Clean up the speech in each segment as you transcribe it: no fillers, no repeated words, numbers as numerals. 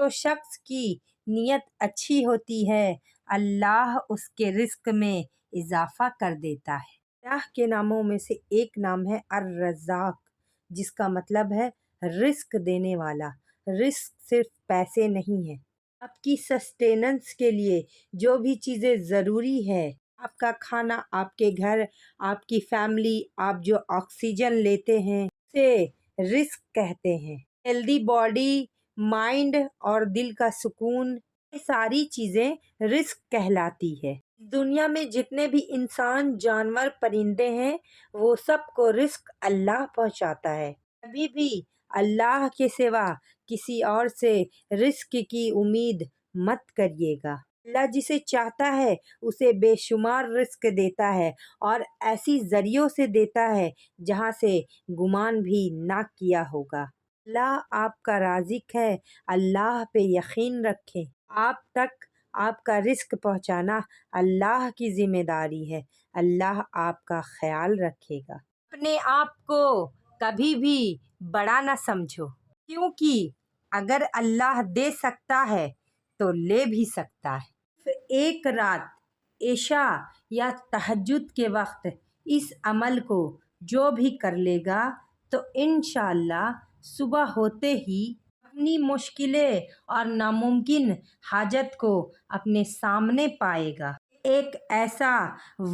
جو شخص کی نیت اچھی ہوتی ہے اللہ اس کے رزق میں اضافہ کر دیتا ہے۔ اللہ کے ناموں میں سے ایک نام ہے الرزاق، جس کا مطلب ہے رزق دینے والا۔ رزق صرف پیسے نہیں ہے، آپ کی سسٹیننس کے لیے جو بھی چیزیں ضروری ہے، آپ کا کھانا، آپ کے گھر، آپ کی فیملی، آپ جو آکسیجن لیتے ہیں اسے رزق کہتے ہیں۔ ہیلدی باڈی، مائنڈ اور دل کا سکون، یہ ساری چیزیں رزق کہلاتی ہے۔ دنیا میں جتنے بھی انسان، جانور، پرندے ہیں وہ سب کو رزق اللہ پہنچاتا ہے۔ کبھی بھی اللہ کے سوا کسی اور سے رزق کی امید مت کریے گا۔ اللہ جسے چاہتا ہے اسے بے شمار رزق دیتا ہے اور ایسی ذریعوں سے دیتا ہے جہاں سے گمان بھی نہ کیا ہوگا۔ اللہ آپ کا رازق ہے، اللہ پہ یقین رکھیں۔ آپ تک آپ کا رزق پہنچانا اللہ کی ذمہ داری ہے، اللہ آپ کا خیال رکھے گا۔ اپنے آپ کو کبھی بھی بڑا نہ سمجھو، کیونکہ اگر اللہ دے سکتا ہے تو لے بھی سکتا ہے۔ ایک رات عشاء یا تہجد کے وقت اس عمل کو جو بھی کر لے گا تو انشاءاللہ صبح ہوتے ہی اپنی مشکلیں اور ناممکن حاجت کو اپنے سامنے پائے گا۔ ایک ایسا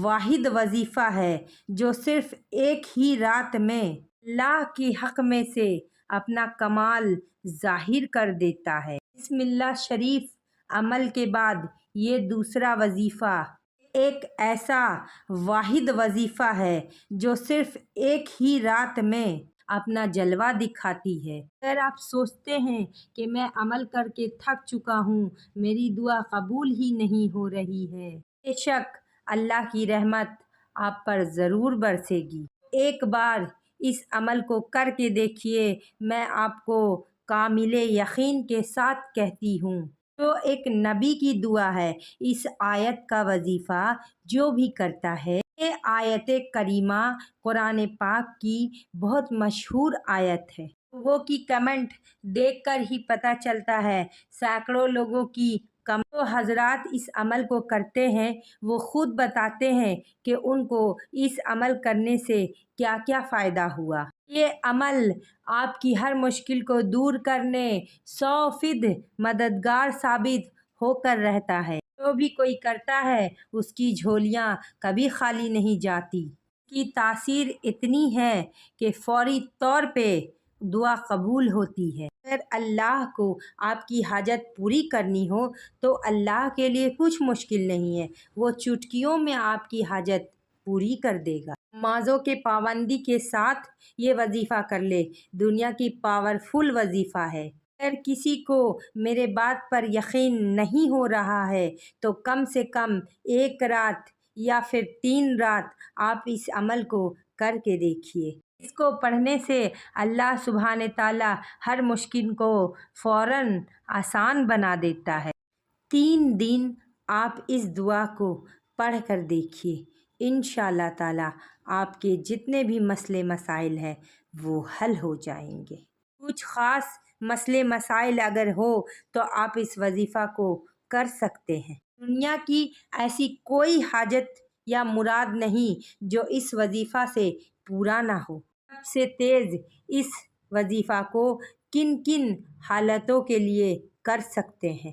واحد وظیفہ ہے جو صرف ایک ہی رات میں اللہ کی حق میں سے اپنا کمال ظاہر کر دیتا ہے۔ بسم اللہ شریف عمل کے بعد یہ دوسرا وظیفہ ایک ایسا واحد وظیفہ ہے جو صرف ایک ہی رات میں اپنا جلوہ دکھاتی ہے۔ اگر آپ سوچتے ہیں کہ میں عمل کر کے تھک چکا ہوں، میری دعا قبول ہی نہیں ہو رہی ہے، بے شک اللہ کی رحمت آپ پر ضرور برسے گی۔ ایک بار اس عمل کو کر کے دیکھیے، میں آپ کو کامل یقین کے ساتھ کہتی ہوں، جو ایک نبی کی دعا ہے۔ اس آیت کا وظیفہ جو بھی کرتا ہے، یہ آیت کریمہ قرآن پاک کی بہت مشہور آیت ہے۔ لوگوں کی کمنٹ دیکھ کر ہی پتہ چلتا ہے، سینکڑوں لوگوں کی جو حضرات اس عمل کو کرتے ہیں وہ خود بتاتے ہیں کہ ان کو اس عمل کرنے سے کیا کیا فائدہ ہوا۔ یہ عمل آپ کی ہر مشکل کو دور کرنے 100% مددگار ثابت ہو کر رہتا ہے۔ جو بھی کوئی کرتا ہے اس کی جھولیاں کبھی خالی نہیں جاتی۔ کی تاثیر اتنی ہے کہ فوری طور پہ دعا قبول ہوتی ہے۔ اگر اللہ کو آپ کی حاجت پوری کرنی ہو تو اللہ کے لیے کچھ مشکل نہیں ہے، وہ چٹکیوں میں آپ کی حاجت پوری کر دے گا۔ نمازوں کے پابندی کے ساتھ یہ وظیفہ کر لے، دنیا کی پاورفل وظیفہ ہے۔ اگر کسی کو میرے بات پر یقین نہیں ہو رہا ہے تو کم سے کم ایک رات یا پھر 3 رات آپ اس عمل کو کر کے دیکھیے۔ اس کو پڑھنے سے اللہ سبحانہ تعالیٰ ہر مشکل کو فوراً آسان بنا دیتا ہے۔ 3 دن آپ اس دعا کو پڑھ کر دیکھیے، انشاءاللہ تعالیٰ آپ کے جتنے بھی مسئلے مسائل ہیں وہ حل ہو جائیں گے۔ کچھ خاص مسئلے مسائل اگر ہو تو آپ اس وظیفہ کو کر سکتے ہیں۔ دنیا کی ایسی کوئی حاجت یا مراد نہیں جو اس وظیفہ سے پورا نہ ہو۔ سب سے تیز اس وظیفہ کو کن کن حالتوں کے لیے کر سکتے ہیں؟